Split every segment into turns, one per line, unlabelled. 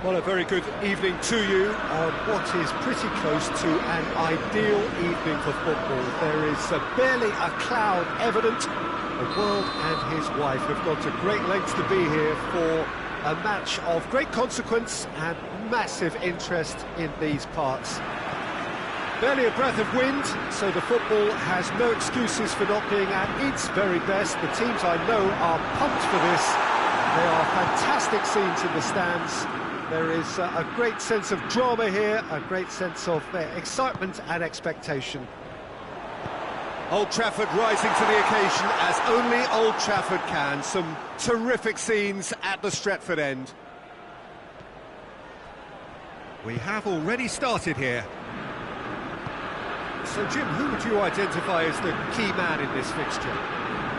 Well, a very good evening to you. What is pretty close to an ideal evening for football. There is barely a cloud evident. The world and his wife have gone to great lengths to be here for a match of great consequence and massive interest in these parts. Barely a breath of wind, so the football has no excuses for not being at its very best. The teams I know are pumped for this. There are fantastic scenes in the stands. There is a great sense of drama here, a great sense of excitement and expectation. Old Trafford rising to the occasion as only Old Trafford can. Some terrific scenes at the Stretford end. We have already started here. So, Jim, who would you identify as the key man in this fixture?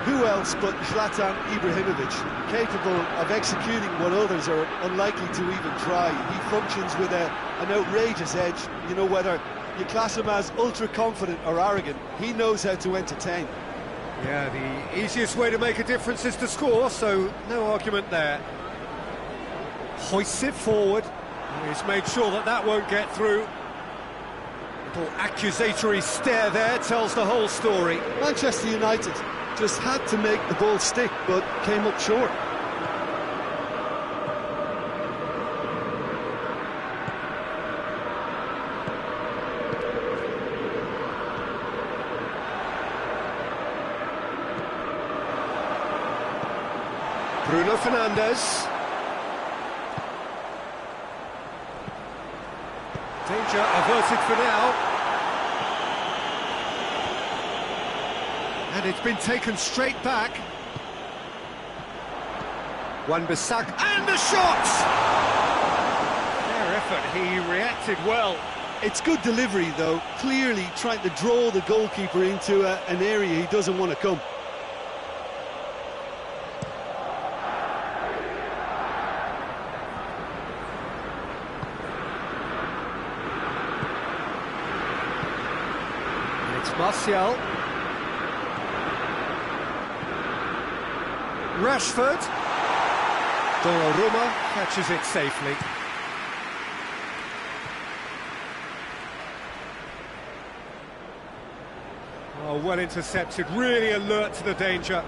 Who else but Zlatan Ibrahimovic, capable of executing what others are unlikely to even try. He functions with an outrageous edge. You know, whether you class him as ultra-confident or arrogant, he knows how to entertain.
Yeah, the easiest way to make a difference is to score, so no argument there. Hoists it forward. He's made sure that that won't get through. Little accusatory stare there tells the whole story.
Manchester United just had to make the ball stick, but came up short.
Bruno Fernandes. Danger averted for now. And it's been taken straight back. Wan-Bissaka, and the shot! Fair effort, he reacted well.
It's good delivery, though, clearly trying to draw the goalkeeper into an area he doesn't want to come.
And it's Martial. Rashford. Donnarumma catches it safely. Oh, well intercepted, really alert to the danger.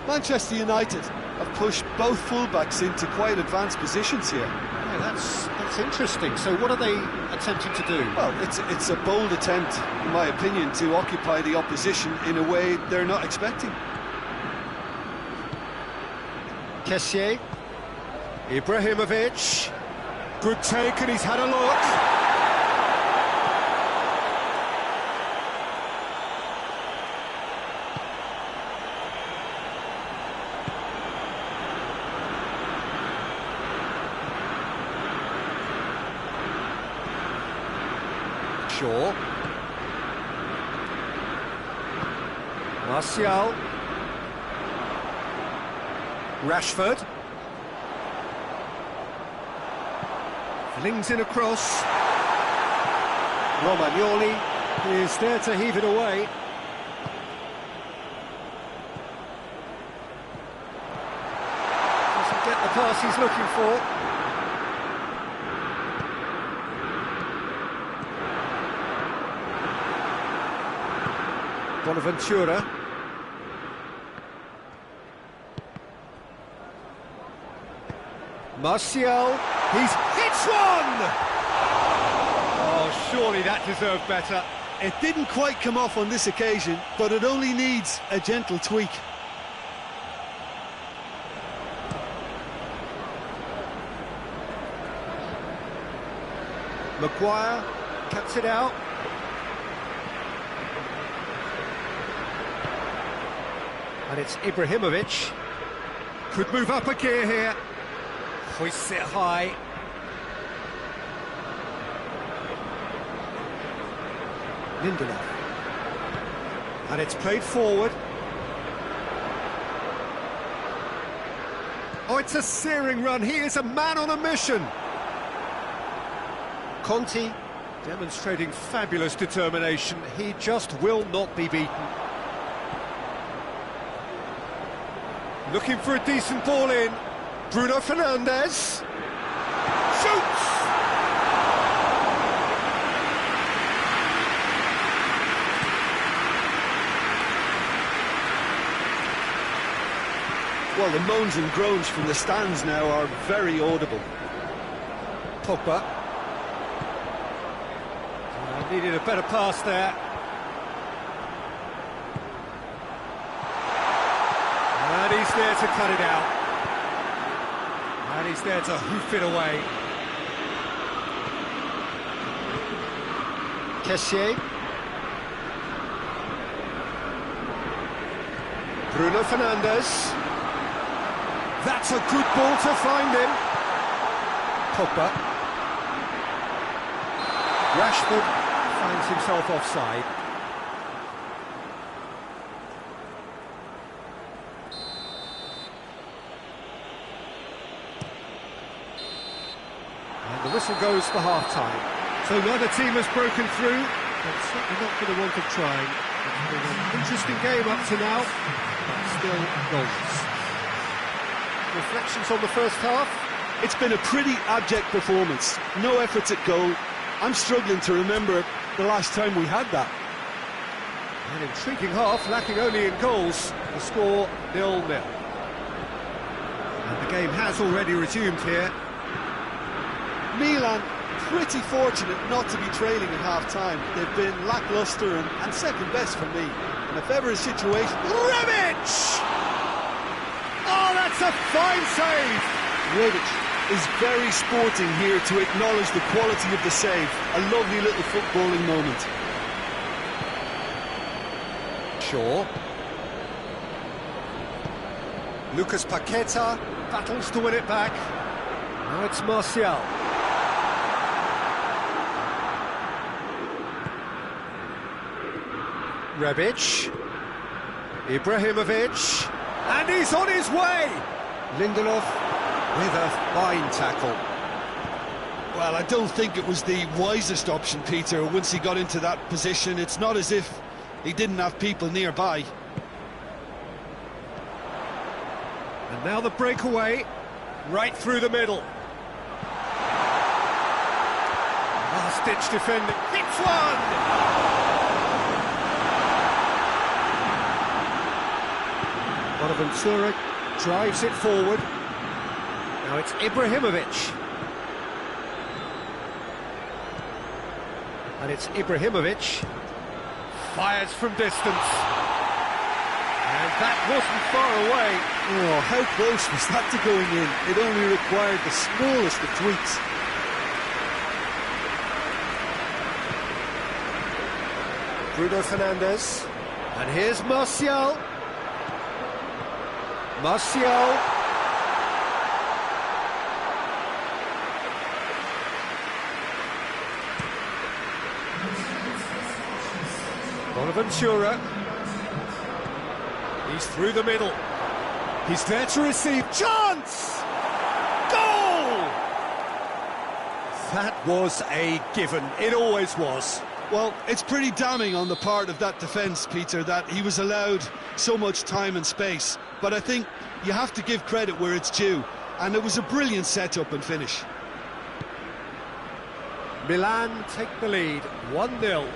Manchester United have pushed both fullbacks into quite advanced positions here.
Yeah, that's interesting. So what are they attempting to do?
Well, it's a bold attempt, in my opinion, to occupy the opposition in a way they're not expecting.
Kessié. Ibrahimovic. Good take, and he's had a look. Shaw. Martial. Rashford. Flings in across. Romagnoli is there to heave it away. Doesn't get the pass he's looking for. Bonaventura. Martial, he's hits one! Oh, surely that deserved better.
It didn't quite come off on this occasion, but it only needs a gentle tweak.
Maguire cuts it out. And it's Ibrahimovic. Could move up a gear here. Hoists it high. Lindelof. And it's played forward. Oh, it's a searing run. He is a man on a mission. Conte demonstrating fabulous determination. He just will not be beaten. Looking for a decent ball in. Bruno Fernandes. Shoots!
Well, the moans and groans from the stands now are very audible.
Pogba. Needed a better pass there. And he's there to cut it out. And he's there to hoof it away. Kessié. Bruno Fernandes. That's a good ball to find him. Pogba. Rashford finds himself offside. And the whistle goes for half-time. So neither team has broken through, but certainly not for the want of trying. It's been an interesting game up to now, but still goals. Reflections on the first half?
It's been a pretty abject performance. No efforts at goal. I'm struggling to remember the last time we had that.
An intriguing half, lacking only in goals. The score 0-0. And the game has already resumed here.
Milan, pretty fortunate not to be trailing at half-time. They've been lacklustre and second best for me. And if ever a situation...
Rebic! Oh, that's a fine save!
Rebic is very sporting here to acknowledge the quality of the save. A lovely little footballing moment.
Shaw. Lucas Paqueta battles to win it back. Now it's Martial. Rebic. Ibrahimovic. And he's on his way! Lindelof with a fine tackle.
Well, I don't think it was the wisest option, Peter, once he got into that position. It's not as if he didn't have people nearby.
And now the breakaway, right through the middle. Last-ditch defending, hits one! Bonaventura drives it forward. Now it's Ibrahimovic. And it's Ibrahimovic. Fires from distance. And that wasn't far away.
Oh, how close was that to going in? It only required the smallest of tweaks.
Bruno Fernandes. And here's Martial. Martial. Bonaventura. He's through the middle. He's there to receive. Chance! Goal! That was a given. It always was.
Well, it's pretty damning on the part of that defence, Peter, that he was allowed so much time and space. But I think you have to give credit where it's due. And it was a brilliant setup and finish.
Milan take the lead, 1-0.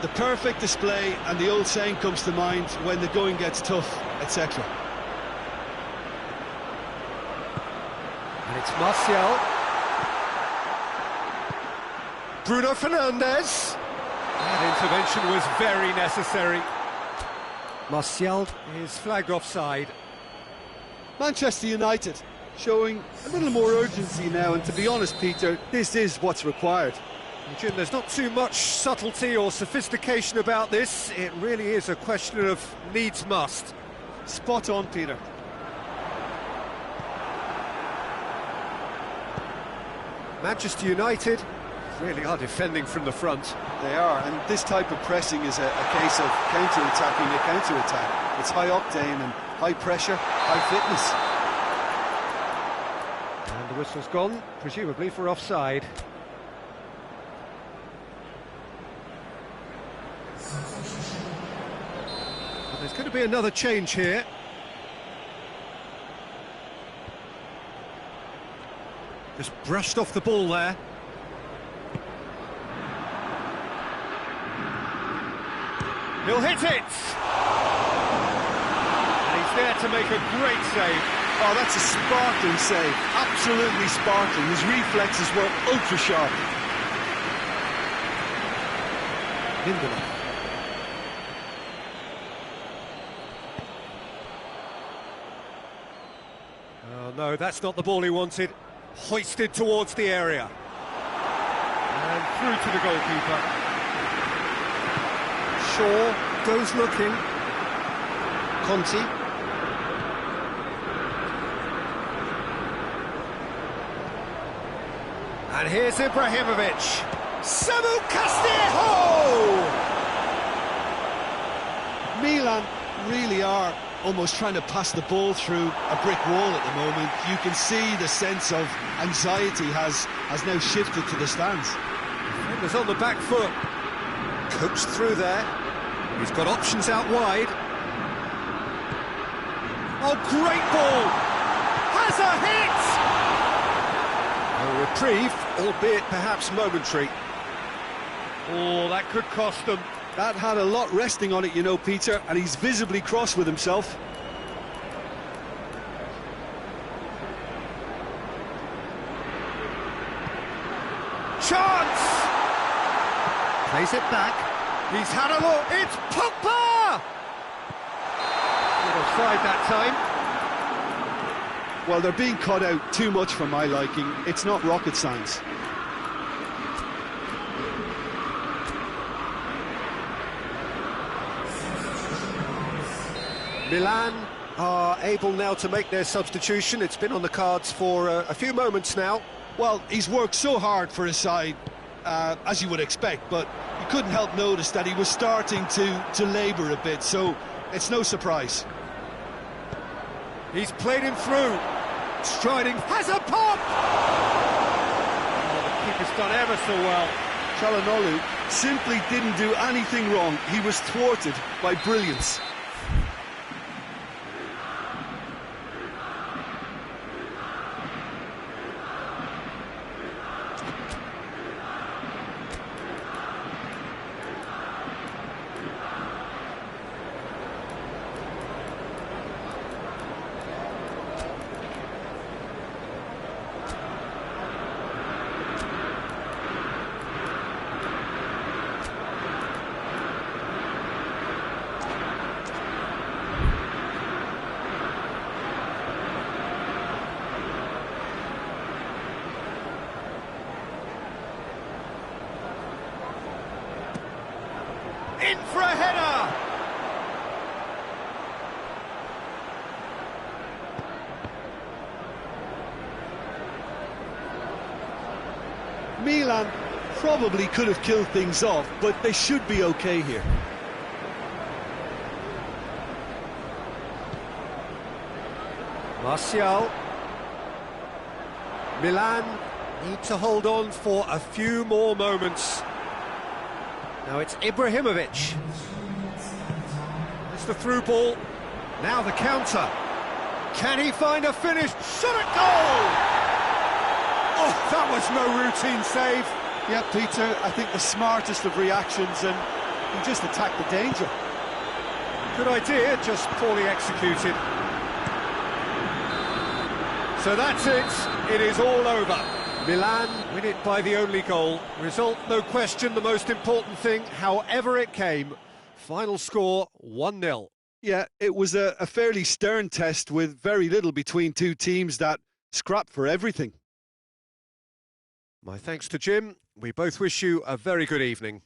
The perfect display, and the old saying comes to mind, when the going gets tough, etc.
And it's Martial. Bruno Fernandes. That intervention was very necessary. Martial is flagged offside.
Manchester United showing a little more urgency now, and to be honest, Peter, this is what's required.
Jim, there's not too much subtlety or sophistication about this. It really is a question of needs must.
Spot on, Peter.
Manchester United really are defending from the front.
They are, and this type of pressing is a case of counter-attacking a counter-attack. It's high octane and high pressure, high fitness.
And the whistle's gone, presumably for offside. But there's going to be another change here. Just brushed off the ball there. He'll hit it! And he's there to make a great save.
Oh, that's a sparkling save. Absolutely sparkling. His reflexes were ultra sharp.
Lindelof. Oh no, that's not the ball he wanted. Hoisted towards the area. And through to the goalkeeper. Shaw goes looking. Conti. And here's Ibrahimovic. Samu Castillejo!
Milan really are almost trying to pass the ball through a brick wall at the moment. You can see the sense of anxiety has now shifted to the stands.
Defenders on the back foot. Coached through there. He's got options out wide. Oh, great ball! Has a hit! A reprieve, albeit perhaps momentary. Oh, that could cost them.
That had a lot resting on it, you know, Peter, and he's visibly cross with himself.
Chance! Plays it back. He's had a look. It's Pogba! Little side that time.
Well, they're being cut out too much for my liking. It's not rocket science.
Milan are able now to make their substitution. It's been on the cards for a few moments now.
Well, he's worked so hard for his side, as you would expect, but you couldn't help notice that he was starting to labour a bit, so it's no surprise.
He's played him through. Striding, has a pop! Oh, the keeper's done ever so well.
Çalhanoğlu simply didn't do anything wrong. He was thwarted by brilliance.
In for a header!
Milan probably could have killed things off, but they should be okay here.
Martial. Milan need to hold on for a few more moments. Now it's Ibrahimovic. It's the through ball. Now the counter. Can he find a finish? Shot at goal! Oh, that was no routine save.
Yeah, Peter, I think the smartest of reactions, and he just attacked the danger.
Good idea, just poorly executed. So that's it. It is all over. Milan win it by the only goal. Result, no question, the most important thing, however it came. Final score, 1-0.
Yeah, it was a fairly stern test with very little between two teams that scrapped for everything.
My thanks to Jim. We both wish you a very good evening.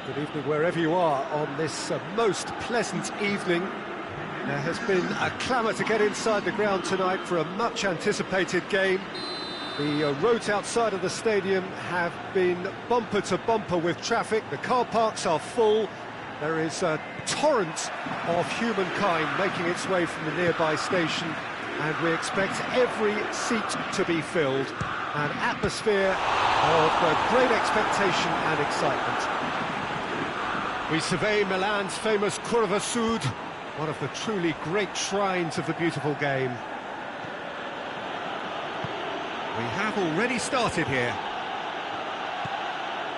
Good evening wherever you are on this most pleasant evening. There has been a clamour to get inside the ground tonight for a much anticipated game. The roads outside of the stadium have been bumper to bumper with traffic. The car parks are full. There is a torrent of humankind making its way from the nearby station, and we expect every seat to be filled. An atmosphere of great expectation and excitement. We survey Milan's famous Curva Sud, one of the truly great shrines of the beautiful game. We have already started here.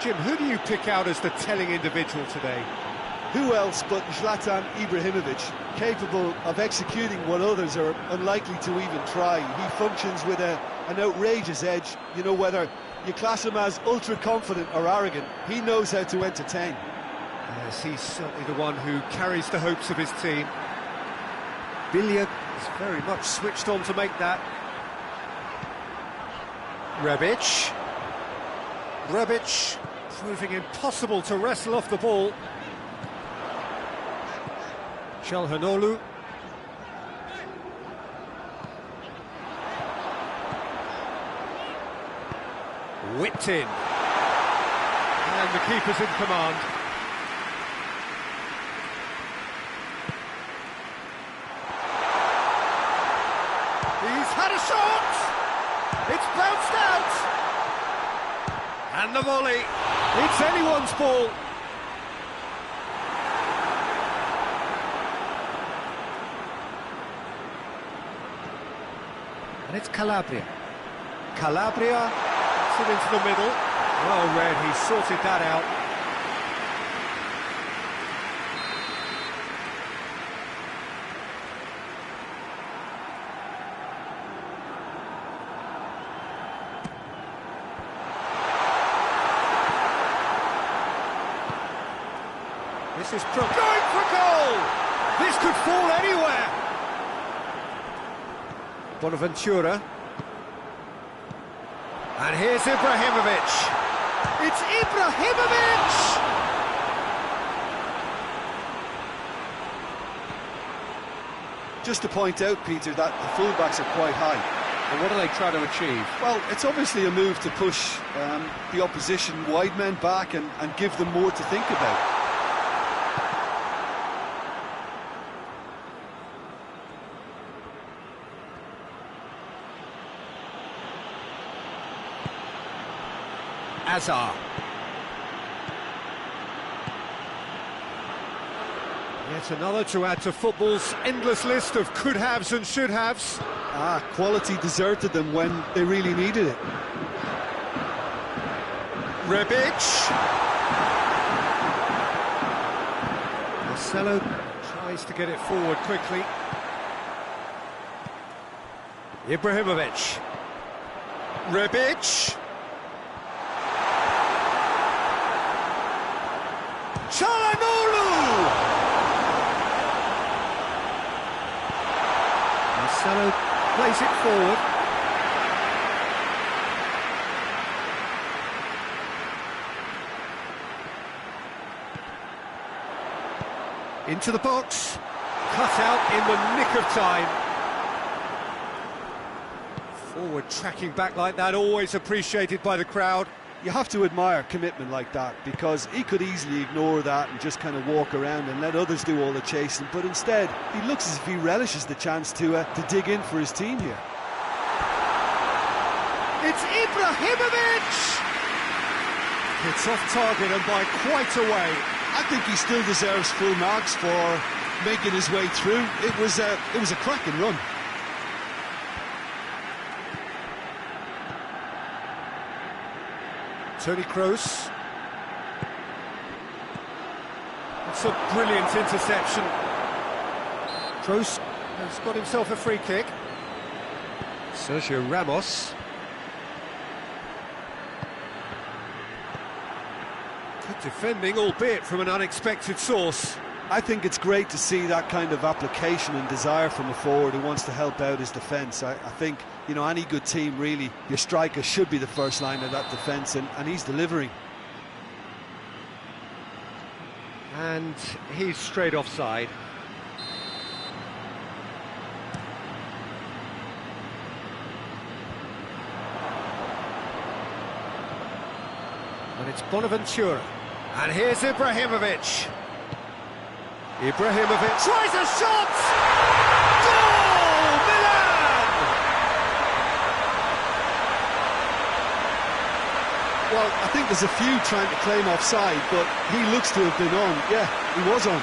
Jim, who do you pick out as the telling individual today?
Who else but Zlatan Ibrahimovic, capable of executing what others are unlikely to even try. He functions with an outrageous edge. You know, whether you class him as ultra-confident or arrogant, he knows how to entertain.
Yes, he's certainly the one who carries the hopes of his team. Villiers is very much switched on to make that. Rebic proving impossible to wrestle off the ball. Çalhanoğlu. Whipped in. And the keeper's in command. He's had a shot! It's bounced out! And the volley. It's anyone's ball. And it's Calabria. Calabria puts it into the middle. Well read, he sorted that out. This is going for goal! This could fall anywhere! Bonaventura. And here's Ibrahimovic. It's Ibrahimovic!
Just to point out, Peter, that the fullbacks are quite high.
And what are they trying to achieve?
Well, it's obviously a move to push the opposition wide men back and give them more to think about.
Azar. Yet another to add to football's endless list of could-haves and should-haves.
Quality deserted them when they really needed it.
Rebic. Marcelo tries to get it forward quickly. Ibrahimovic. Rebic. Çalhanoğlu! Marcelo plays it forward. Into the box. Cut out in the nick of time. Forward tracking back like that, always appreciated by the crowd.
You have to admire commitment like that, because he could easily ignore that and just kind of walk around and let others do all the chasing, but instead he looks as if he relishes the chance to dig in for his team here.
It's Ibrahimovic! It's off target and by quite a way.
I think he still deserves full marks for making his way through. It was a cracking run.
Toni Kroos. It's a brilliant interception. Kroos has got himself a free kick. Sergio Ramos. Good defending, albeit from an unexpected source.
I think it's great to see that kind of application and desire from a forward who wants to help out his defence. I think, you know, any good team, really, your striker should be the first line of that defence, and he's delivering.
And he's straight offside. And it's Bonaventura. And here's Ibrahimovic. Ibrahimovic tries a shot! Goal! Milan!
Well, I think there's a few trying to claim offside, but he looks to have been on. Yeah, he was on.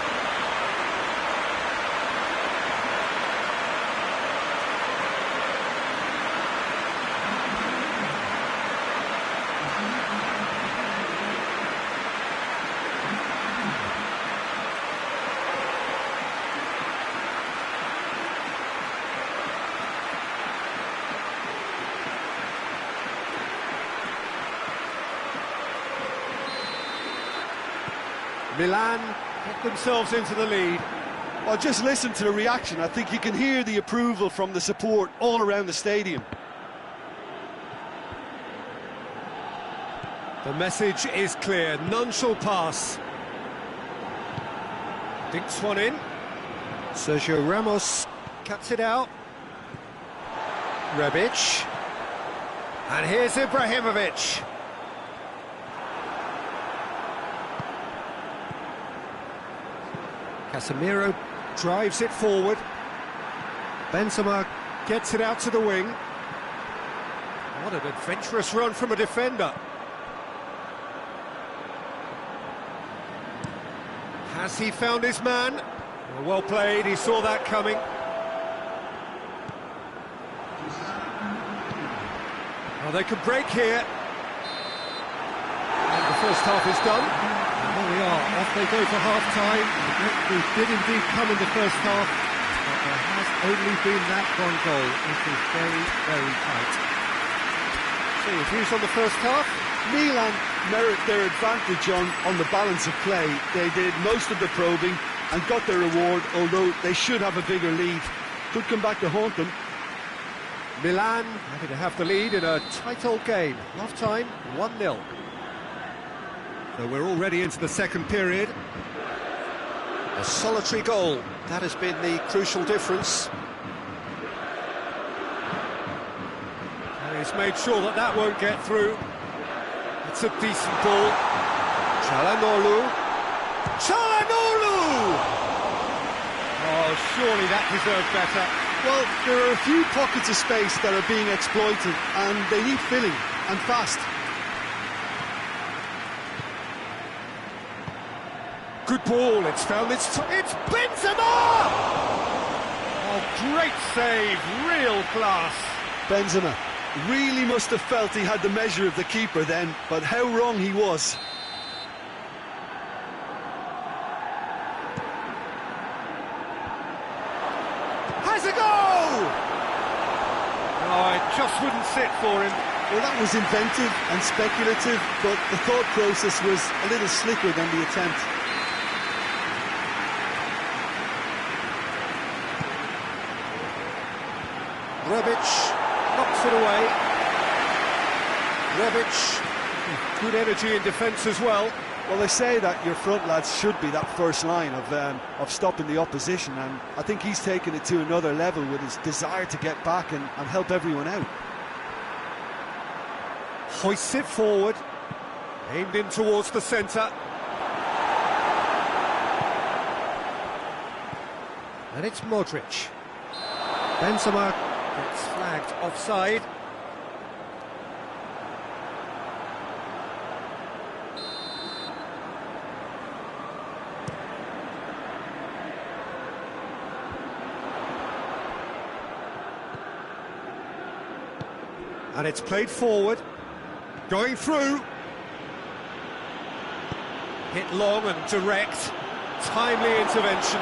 Milan get themselves into the lead.
Well, just listen to the reaction. I think you can hear the approval from the support all around the stadium.
The message is clear, none shall pass. Dinks one in. Sergio Ramos cuts it out. Rebic. And here's Ibrahimovic. Casemiro drives it forward. Benzema gets it out to the wing. What an adventurous run from a defender. Has he found his man? Well played, he saw that coming. Well, they could break here. And the first half is done. And there we are, off they go for half-time. We did indeed come in the first half, but there has only been that one goal. It is very, very tight. So your views on the first half?
Milan merit their advantage on the balance of play. They did most of the probing and got their reward, although they should have a bigger lead. Could come back to haunt them.
Milan happy to have the lead in a tight old game. Half-time, 1-0. So we're already into the second period. A solitary goal, that has been the crucial difference. And he's made sure that that won't get through. It's a decent ball. Çalhanoğlu. Çalhanoğlu! Oh, surely that deserved better.
Well, there are a few pockets of space that are being exploited, and they need filling, and fast.
Good ball, it's found it's Benzema! Oh, great save, real class.
Benzema really must have felt he had the measure of the keeper then, but how wrong he was.
Has a go! Oh, it just wouldn't sit for him.
Well, that was inventive and speculative, but the thought process was a little slicker than the attempt.
Rebic knocks it away. Rebic, good energy in defence as well.
Well, they say that your front lads should be that first line of stopping the opposition, and I think he's taken it to another level with his desire to get back and help everyone out.
Hoists it forward, aimed in towards the centre. And it's Modric. Benzema gets flagged offside. And it's played forward, going through. Hit long and direct, timely intervention.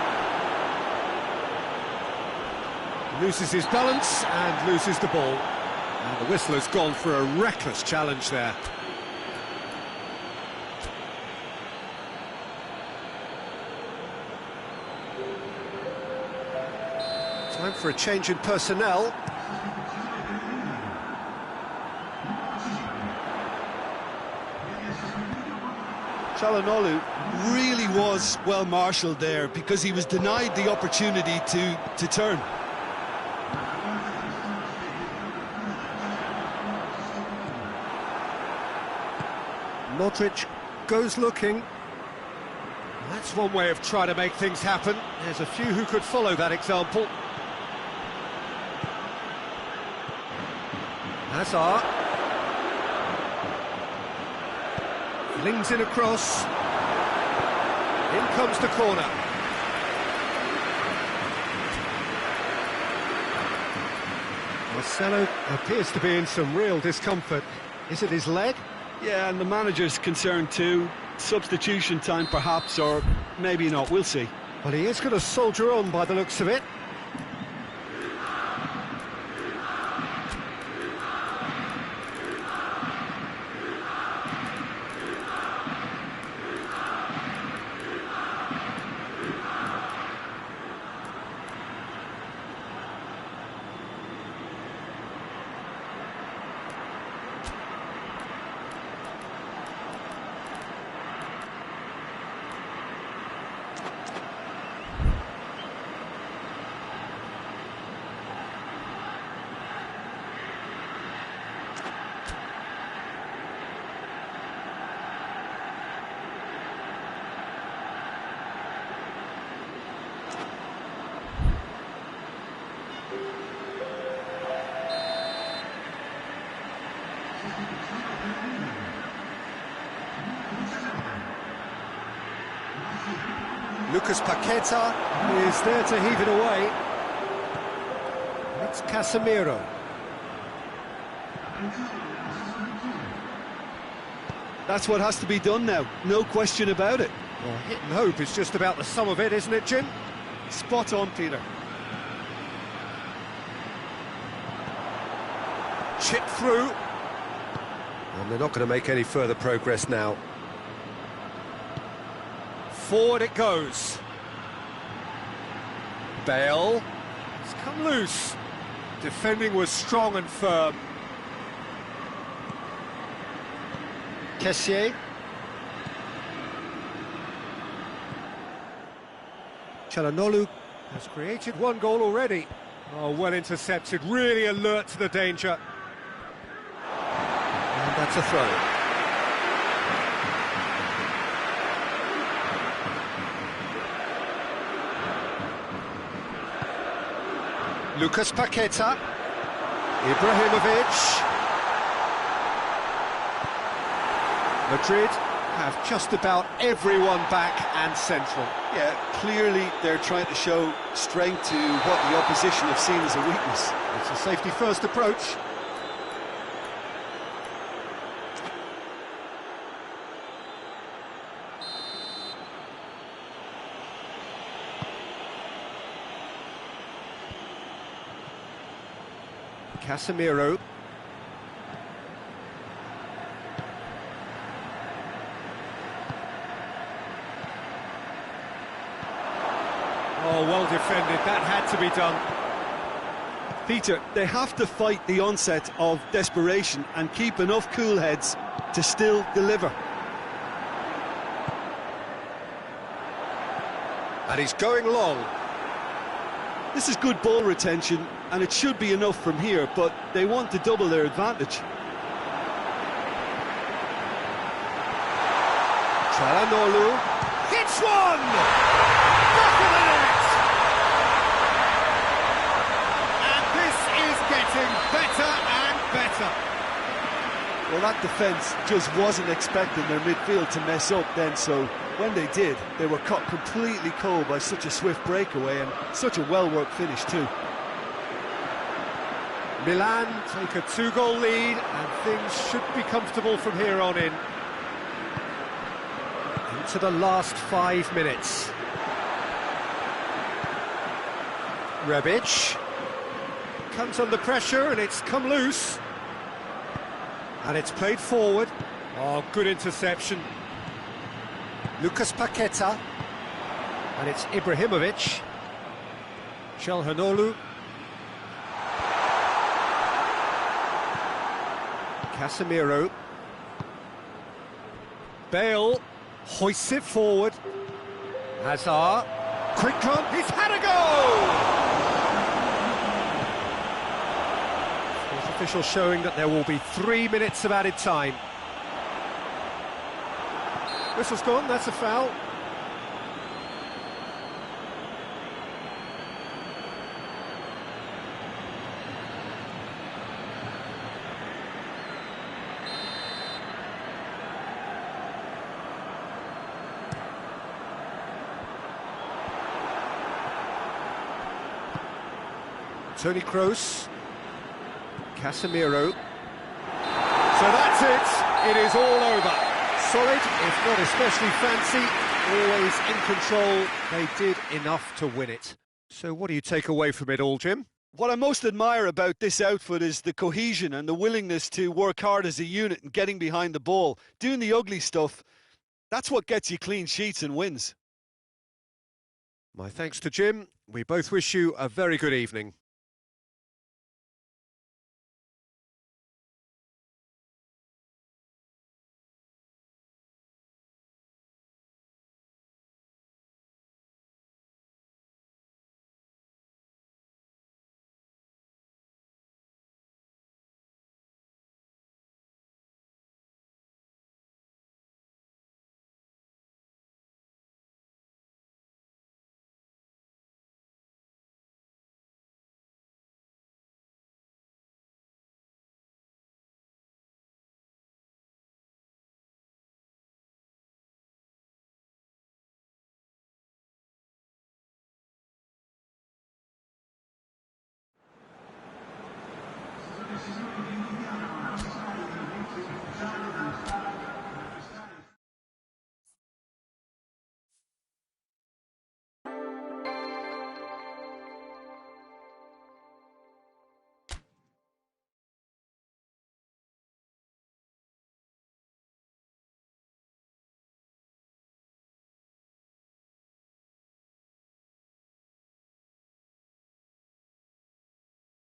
Loses his balance and loses the ball. And the whistle has gone for a reckless challenge there. Time for a change in personnel.
Çalhanoğlu really was well marshalled there because he was denied the opportunity to turn.
Modric goes looking. That's one way of trying to make things happen. There's a few who could follow that example. Hazard. Flings in across. In comes the corner. Marcelo appears to be in some real discomfort. Is it his leg?
Yeah, and the manager's concerned too. Substitution time perhaps, or maybe not, we'll see.
Well, he is going to soldier on by the looks of it. Lucas Paqueta is there to heave it away. It's Casemiro.
That's what has to be done now, no question about it.
Well, hit and hope is just about the sum of it, isn't it, Jim?
Spot on, Peter.
Chip through. And they're not going to make any further progress now. Forward it goes. Bale. It's come loose. Defending was strong and firm. Kessié. Çalhanoğlu has created one goal already. Oh, well intercepted, really alert to the danger. And that's a throw. Lucas Paqueta. Ibrahimovic. Madrid have just about everyone back and central.
Yeah, clearly they're trying to show strength to what the opposition have seen as a weakness.
It's a safety-first approach. Casemiro. Oh, well defended, that had to be done.
Peter, they have to fight the onset of desperation and keep enough cool heads to still deliver.
And he's going long.
This is good ball retention, and it should be enough from here, but they want to double their advantage.
Çalhanoğlu hits one! Back of the net! And this is getting better and better.
Well, that defence just wasn't expecting their midfield to mess up then, so when they did, they were caught completely cold by such a swift breakaway and such a well-worked finish too.
Milan take a 2-goal lead and things should be comfortable from here on in. Into the last 5 minutes. Rebic comes under pressure and it's come loose. And it's played forward. Oh, good interception. Lucas Paqueta. And it's Ibrahimovic. Çalhanoğlu. Casemiro. Bale. Hoists it forward. Hazard. Quick on. He's had a goal! Fourth official showing that there will be 3 minutes of added time. Whistle's gone, that's a foul. Toni Kroos, Casemiro. So that's it. It is all over. Solid, if not especially fancy, always in control. They did enough to win it. So what do you take away from it all, Jim?
What I most admire about this outfit is the cohesion and the willingness to work hard as a unit and getting behind the ball. Doing the ugly stuff, that's what gets you clean sheets and wins.
My thanks to Jim. We both wish you a very good evening.